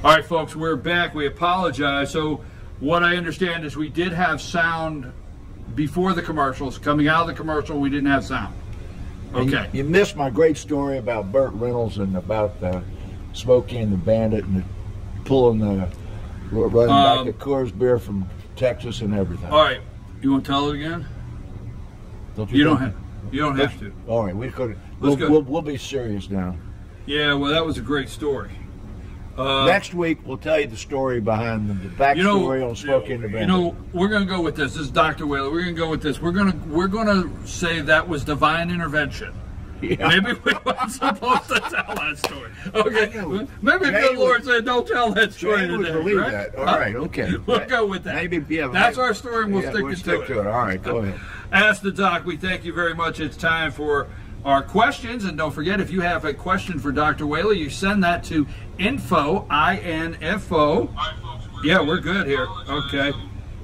All right, folks, we're back. We apologize. So what I understand is we did have sound before the commercials. Coming out of the commercial, we didn't have sound. Okay. You missed my great story about Burt Reynolds and about Smokey and the Bandit and running back the Coors beer from Texas and everything. All right. You want to tell it again? You don't have to. All right. We'll be serious now. Yeah, well, that was a great story. Next week, we'll tell you the story behind the backstory on Smokey and the Bandit. We're going to go with this. This is Dr. Whaler. We're going to go with this. We're going to say that was divine intervention. Yeah. Maybe we weren't supposed to tell that story. Okay. Maybe the good Lord said, don't tell that story today. Believe that. All right. Okay. We'll go with that. That's our story, and we'll stick to it. All right. Go ahead. Ask the Doc. We thank you very much. It's time for our questions, and don't forget, if you have a question for Dr. Whaley, you send that to info, I-N-F-O. Yeah, we're good here. Okay.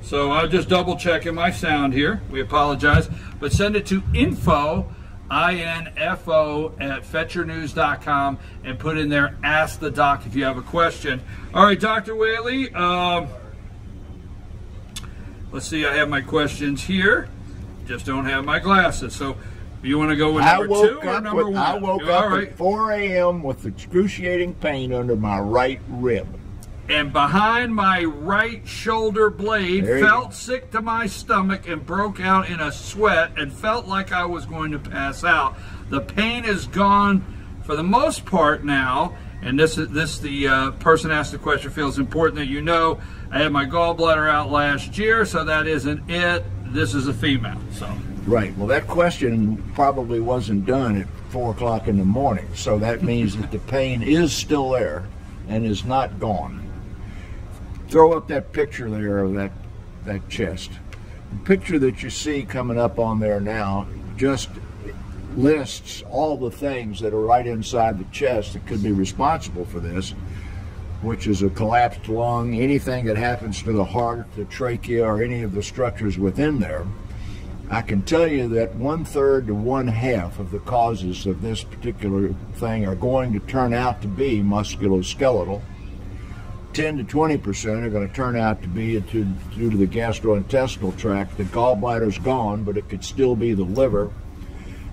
So I'll just double checking my sound here. We apologize. But send it to info, I-N-F-O at fetchernews.com and put in there, ask the doc if you have a question. All right, Dr. Whaley, let's see, I have my questions here. Just don't have my glasses. So you want to go with number 2 or number 1? I woke up at 4 a.m. with excruciating pain under my right rib. And behind my right shoulder blade, felt sick to my stomach and broke out in a sweat and felt like I was going to pass out. The pain is gone for the most part now, and the person asked the question feels important that you know. I had my gallbladder out last year, so that isn't it. This is a female. So. Right. Well, that question probably wasn't done at 4 o'clock in the morning, so that means that the pain is still there and is not gone. Throw up that picture there of that chest. The picture that you see coming up on there now just lists all the things that are right inside the chest that could be responsible for this, which is a collapsed lung, anything that happens to the heart, the trachea, or any of the structures within there. I can tell you that 1/3 to 1/2 of the causes of this particular thing are going to turn out to be musculoskeletal. 10 to 20% are going to turn out to be due to the gastrointestinal tract. The gallbladder's gone, but it could still be the liver.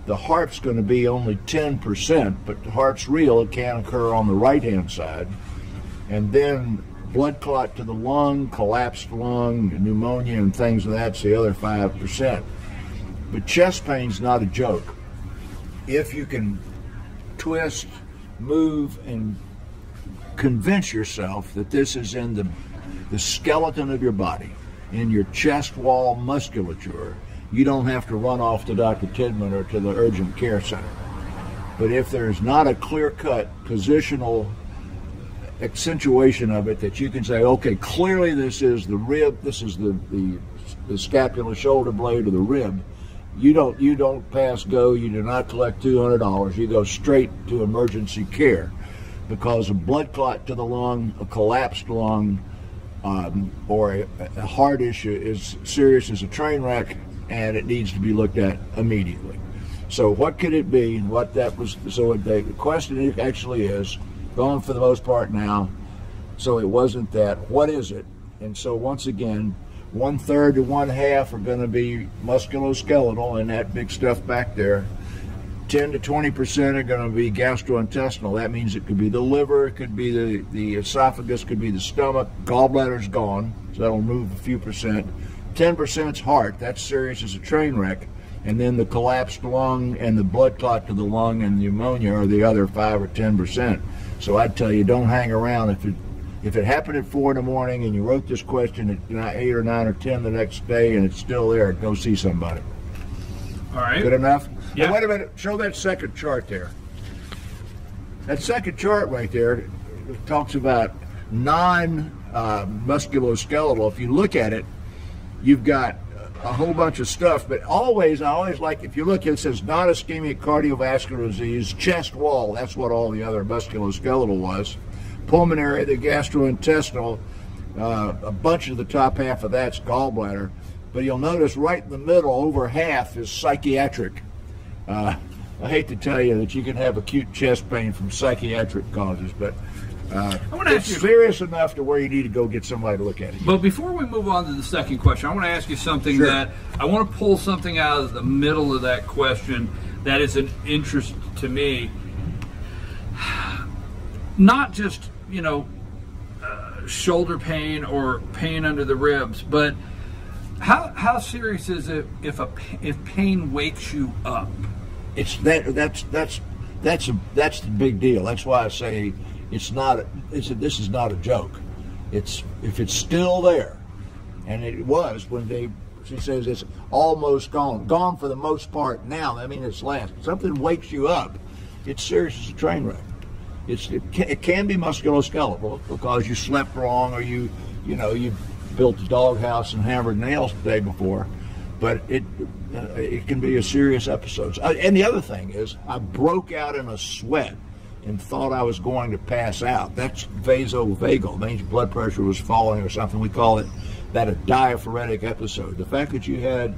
The heart's going to be only 10%, but the heart's real. It can occur on the right-hand side. And then blood clot to the lung, collapsed lung, pneumonia, and things of that's the other 5%. But chest pain's not a joke. If you can twist, move, and convince yourself that this is in the skeleton of your body, in your chest wall musculature, you don't have to run off to Dr. Tidman or to the urgent care center. But if there's not a clear-cut positional accentuation of it that you can say, okay, clearly this is the rib, this is the scapula shoulder blade or the rib, you don't pass go, you do not collect $200, you go straight to emergency care because a blood clot to the lung, a collapsed lung, or a heart issue is serious as a train wreck, and it needs to be looked at immediately. So what could it be, and what that was? So the question actually is gone for the most part now. So it wasn't that. What is it? And so once again, 1/3 to 1/2 are going to be musculoskeletal and that big stuff back there. 10 to 20% are going to be gastrointestinal. That means it could be the liver, it could be the esophagus, could be the stomach. Gallbladder's gone, so that'll move a few percent. 10% is heart. That's serious as a train wreck. And then the collapsed lung and the blood clot to the lung and pneumonia are the other 5 or 10%. So I'd tell you, don't hang around. If it happened at 4 in the morning and you wrote this question at 8 or 9 or 10 the next day and it's still there, go see somebody. All right. Good enough? Yeah. Now, wait a minute. Show that second chart there. That second chart right there talks about non-musculoskeletal. If you look at it, you've got a whole bunch of stuff, but I always like, if you look, it says non-ischemic cardiovascular disease, chest wall, that's what all the other musculoskeletal was. Pulmonary, the gastrointestinal, a bunch of the top half of that's gallbladder, but you'll notice right in the middle, over half is psychiatric. I hate to tell you that you can have acute chest pain from psychiatric causes, but It's serious enough to where you need to go get somebody to look at it. But before we move on to the second question, I want to ask you something Sure. that I want to pull something out of the middle of that question that is an interest to me. Not just, shoulder pain or pain under the ribs, but how serious is it if pain wakes you up? It's that's the big deal. That's why I say this is not a joke. If it's still there, and it was when she says it's almost gone for the most part now. I mean, it's last. Something wakes you up. It's serious as a train wreck. It can be musculoskeletal because you slept wrong or you built a doghouse and hammered nails the day before, but it can be a serious episode. And the other thing is, I broke out in a sweat and thought I was going to pass out. That's vasovagal. It means blood pressure was falling or something. We call it that a diaphoretic episode. The fact that you had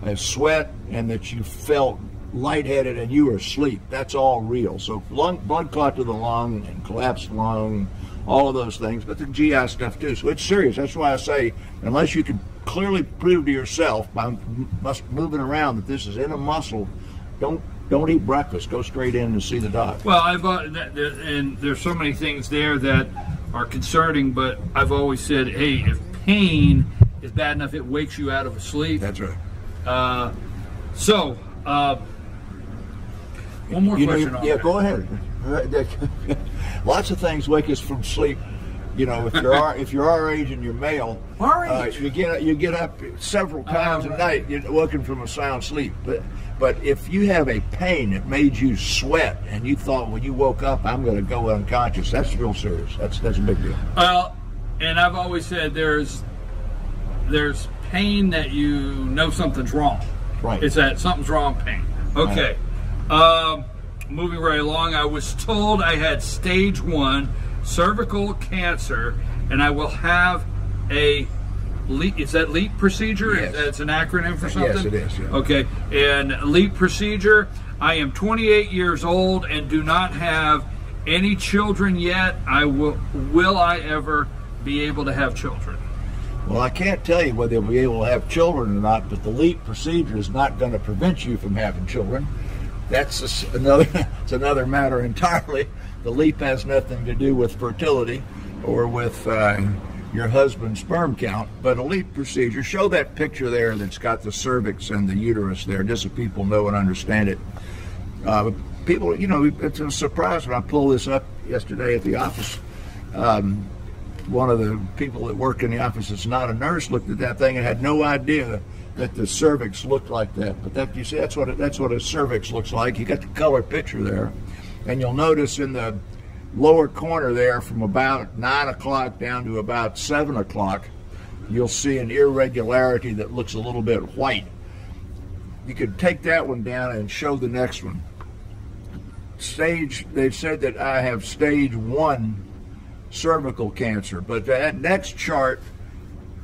a sweat and that you felt lightheaded and you were asleep, that's all real. So blood clot to the lung and collapsed lung, all of those things, but the GI stuff too. So it's serious. That's why I say, unless you can clearly prove to yourself by moving around that this is in a muscle, don't eat breakfast. Go straight in and see the doc. Well, and there's so many things there that are concerning, but I've always said, hey, if pain is bad enough, it wakes you out of a sleep. That's right. One more question. Yeah, go ahead. Lots of things wake us from sleep. If you're our age and you're male, you get up several times a night. You're looking from a sound sleep. But if you have a pain that made you sweat and you thought when you woke up, I'm going to go unconscious, that's real serious. That's a big deal. Well, and I've always said there's pain that something's wrong. Right. It's that something's wrong pain. Okay. Moving right along, I was told I had stage 1 cervical cancer, and I will have a LEAP. Is that LEAP procedure? Yes. It's an acronym for something? Yes, it is. Yeah. Okay. And LEAP procedure. I am 28 years old and do not have any children yet. Will I ever be able to have children? Well, I can't tell you whether you'll be able to have children or not, but the LEAP procedure is not going to prevent you from having children. That's another matter entirely. The LEAP has nothing to do with fertility or with your husband's sperm count, but a LEAP procedure. Show that picture there that's got the cervix and the uterus there, just so people know and understand it. People, it's a surprise when I pulled this up yesterday at the office. One of the people that work in the office that's not a nurse looked at that thing and had no idea that the cervix looked like that. But you see, that's what a cervix looks like. You got the color picture there, and you'll notice in the lower corner there, from about 9 o'clock down to about 7 o'clock, you'll see an irregularity that looks a little bit white. You could take that one down and show the next one. They've said that I have stage 1 cervical cancer, but that next chart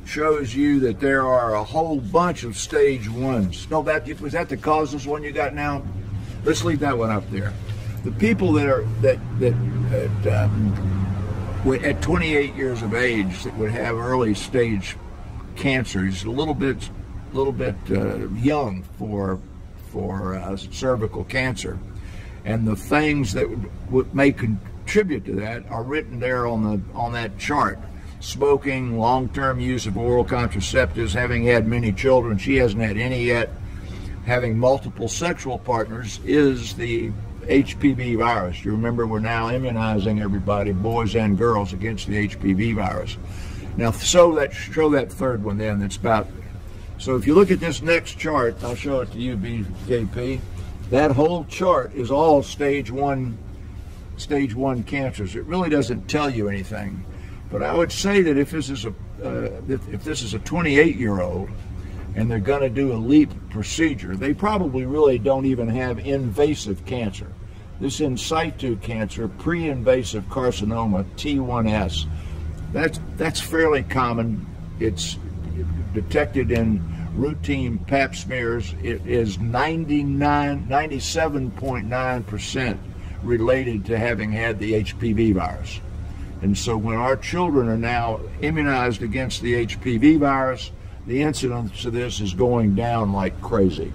shows you that there are a whole bunch of stage 1s. No, was that the causeless one you got now? Let's leave that one up there. The people that at 28 years of age that would have early stage cancer is a little bit young for cervical cancer, and the things that may contribute to that are written there on that chart. Smoking, long-term use of oral contraceptives, having had many children, she hasn't had any yet, having multiple sexual partners is the HPV virus. You remember we're now immunizing everybody, boys and girls, against the HPV virus. Now, show that third one then. That's about. So if you look at this next chart, I'll show it to you, BKP. That whole chart is all stage 1 cancers. It really doesn't tell you anything. But I would say that if this is a 28-year-old and they're going to do a LEAP procedure, they probably really don't even have invasive cancer. This in situ cancer, pre-invasive carcinoma, T1S, that's fairly common. It's detected in routine pap smears. It is 97.9% related to having had the HPV virus. And so when our children are now immunized against the HPV virus, the incidence of this is going down like crazy.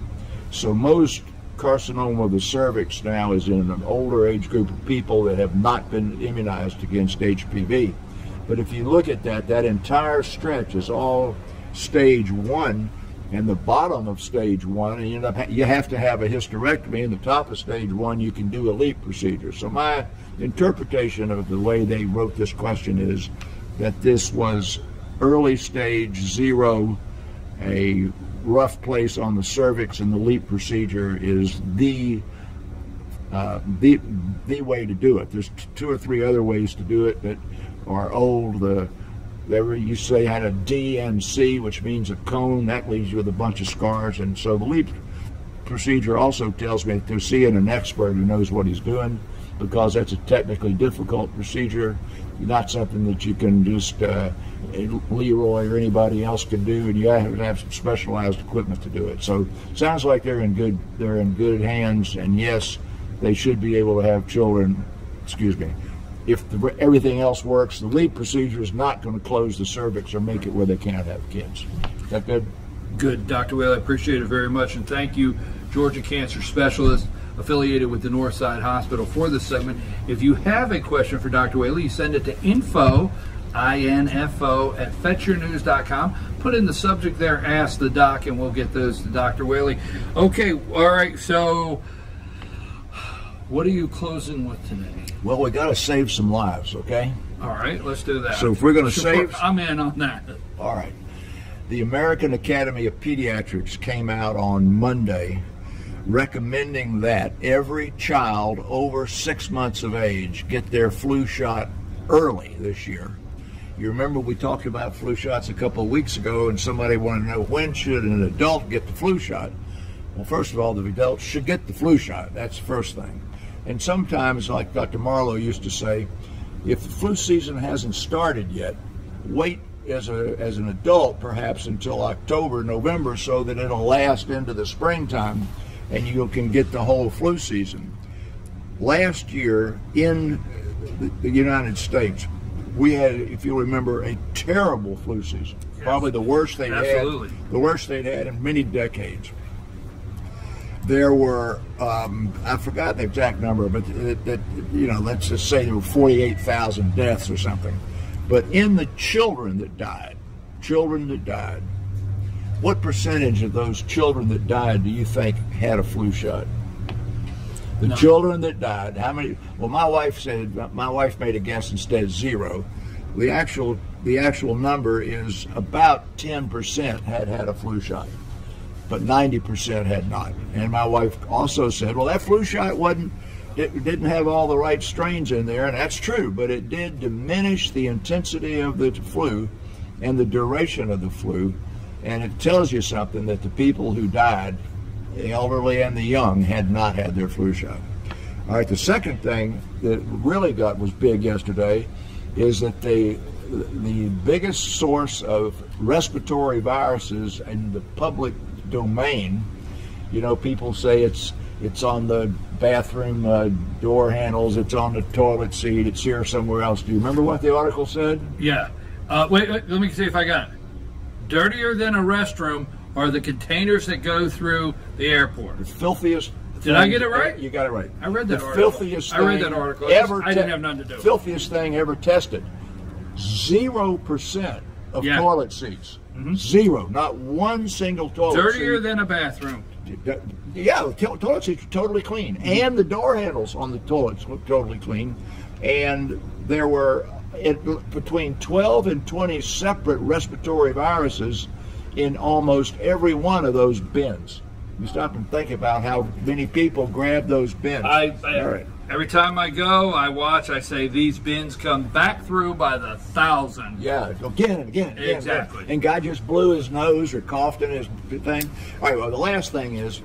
So most carcinoma of the cervix now is in an older age group of people that have not been immunized against HPV. But if you look at that, that entire stretch is all stage 1, and the bottom of stage 1, and you have to have a hysterectomy. In the top of stage 1, you can do a LEEP procedure. So my interpretation of the way they wrote this question is that this was early stage 0, a rough place on the cervix, and the LEEP procedure is the way to do it. There's 2 or 3 other ways to do it that are old. They you say had a D and C, which means a cone. That leaves you with a bunch of scars. And so the LEEP procedure also tells me to see an expert who knows what he's doing, because that's a technically difficult procedure, not something that you can just Leroy or anybody else can do, and you have to have some specialized equipment to do it. So it sounds like they're in good hands, and yes, they should be able to have children. Excuse me. If everything else works, the LEEP procedure is not going to close the cervix or make it where they can't have kids. Is that good? Good, Dr. Whaley. I appreciate it very much, and thank you, Georgia Cancer Specialist affiliated with the Northside Hospital, for this segment. If you have a question for Dr. Whaley, you send it to info at fetchyournews.com. Put in the subject there, ask the doc, and we'll get those to Dr. Whaley. Okay, all right, so what are you closing with today? Well, we got to save some lives, okay? All right, let's do that. So if we're going to save... I'm in on that. All right. The American Academy of Pediatrics came out on Monday recommending that every child over 6 months of age get their flu shot early this year. You remember we talked about flu shots a couple of weeks ago, and somebody wanted to know, when should an adult get the flu shot? Well, first of all, the adults should get the flu shot. That's the first thing. And sometimes, like Dr. Marlowe used to say, if the flu season hasn't started yet, wait as an adult perhaps until October, November, so that it'll last into the springtime and you can get the whole flu season. Last year in the United States, we had, if you remember, a terrible flu season. Yes. Probably the worst they'd had in many decades. There were, I forgot the exact number, but let's just say there were 48,000 deaths or something. But in the children that died, what percentage of those children that died do you think had a flu shot? The children that died, how many? Well, my wife made a guess and said 0. The actual number is about 10% had a flu shot, but 90% had not. And my wife also said, well, that flu shot didn't have all the right strains in there, and that's true, but it did diminish the intensity of the flu and the duration of the flu, and it tells you something, that the people who died, the elderly and the young, had not had their flu shot. All right, the second thing that really was big yesterday is that the biggest source of respiratory viruses in the public domain, people say it's on the bathroom door handles, it's on the toilet seat, it's here somewhere else. Do you remember what the article said? Yeah. Wait, let me see if I got it. Dirtier than a restroom are the containers that go through the airport. The filthiest. Did I get it right? You got it right. I read that article. Filthiest thing I read that article. I didn't have nothing to do with it. Filthiest thing ever tested. 0% of toilet seats. Mm-hmm. 0. Not one single toilet seat. Dirtier than a bathroom. Yeah, the toilet seats are totally clean. Mm-hmm. And the door handles on the toilets look totally clean. And there were between 12 and 20 separate respiratory viruses in almost every one of those bins. You stop and think about how many people grab those bins. Every time I go, I watch, I say, these bins come back through by the thousand. Yeah, again and again. Exactly. And God just blew his nose or coughed in his thing. All right, well, the last thing is,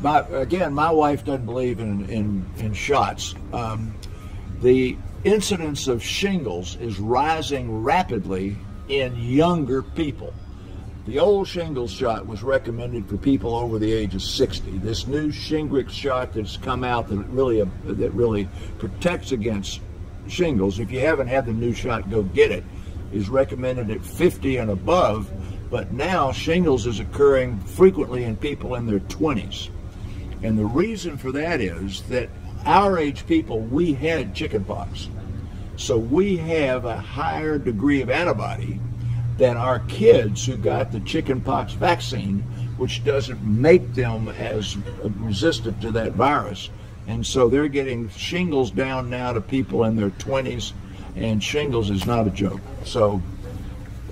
my wife doesn't believe in shots. The incidence of shingles is rising rapidly in younger people. The old shingles shot was recommended for people over the age of 60. This new Shingrix shot that's come out that really protects against shingles, if you haven't had the new shot, go get it, is recommended at 50 and above. But now shingles is occurring frequently in people in their 20s. And the reason for that is that our age people, we had chickenpox. So we have a higher degree of antibody than our kids who got the chickenpox vaccine, which doesn't make them as resistant to that virus. And so they're getting shingles down now to people in their 20s, and shingles is not a joke. So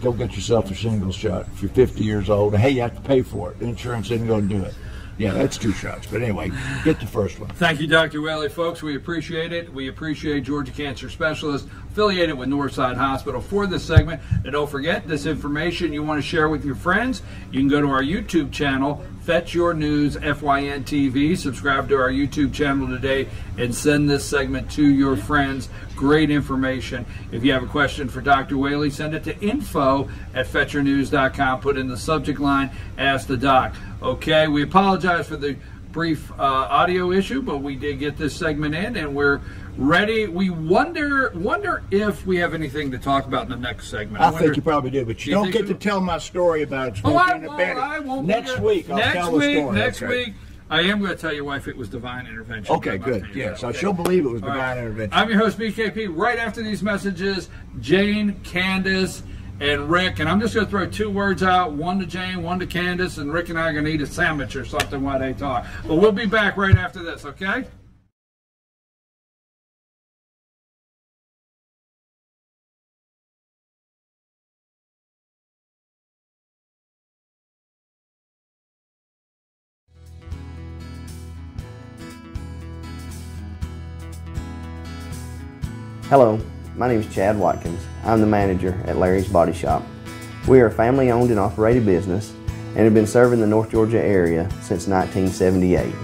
go get yourself a shingles shot if you're 50 years old. Hey, you have to pay for it. The insurance isn't going to do it. Yeah, that's 2 shots. But anyway, get the first one. Thank you, Dr. Whaley. Folks, we appreciate it. We appreciate Georgia Cancer Specialists affiliated with Northside Hospital for this segment. And don't forget, this information you want to share with your friends, you can go to our YouTube channel, Fetch Your News FYN TV. Subscribe to our YouTube channel today and send this segment to your friends. Great information. If you have a question for Dr. Whaley, send it to info@fetchyournews.com. Put in the subject line, Ask the Doc. Okay, we apologize for the brief audio issue, but we did get this segment in, and we're ready. We wonder if we have anything to talk about in the next segment. I think you probably do, but you don't get to tell my story about smoking a bandit. I won't. Next week, I'll tell the story. Next week, I am going to tell your wife it was divine intervention. Okay, good. Yeah, so she'll believe it was divine intervention. I'm your host, BKP. Right after these messages, Jane, Candace, and Rick, and I'm just going to throw 2 words out, one to Jane, one to Candace, and Rick and I are going to eat a sandwich or something while they talk. But we'll be back right after this, okay? Hello, my name is Chad Watkins. I'm the manager at Larry's Body Shop. We are a family-owned and operated business and have been serving the North Georgia area since 1978.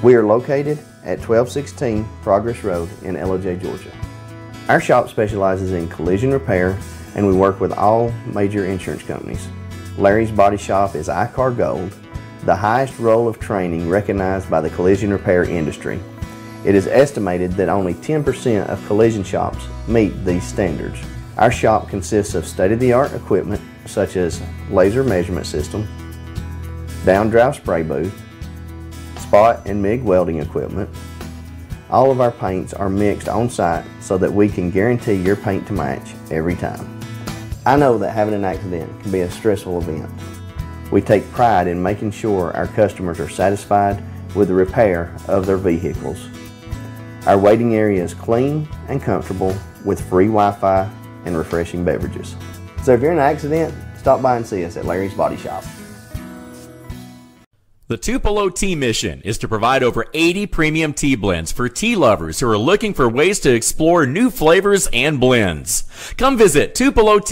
We are located at 1216 Progress Road in LOJ, Georgia. Our shop specializes in collision repair, and we work with all major insurance companies. Larry's Body Shop is ICAR Gold, the highest role of training recognized by the collision repair industry. It is estimated that only 10% of collision shops meet these standards. Our shop consists of state-of-the-art equipment such as laser measurement system, down-drive spray booth, spot and MIG welding equipment. All of our paints are mixed on-site so that we can guarantee your paint to match every time. I know that having an accident can be a stressful event. We take pride in making sure our customers are satisfied with the repair of their vehicles. Our waiting area is clean and comfortable with free Wi-Fi and refreshing beverages. So if you're in an accident, stop by and see us at Larry's Body Shop. The Tupelo Tea mission is to provide over 80 premium tea blends for tea lovers who are looking for ways to explore new flavors and blends. Come visit Tupelo Tea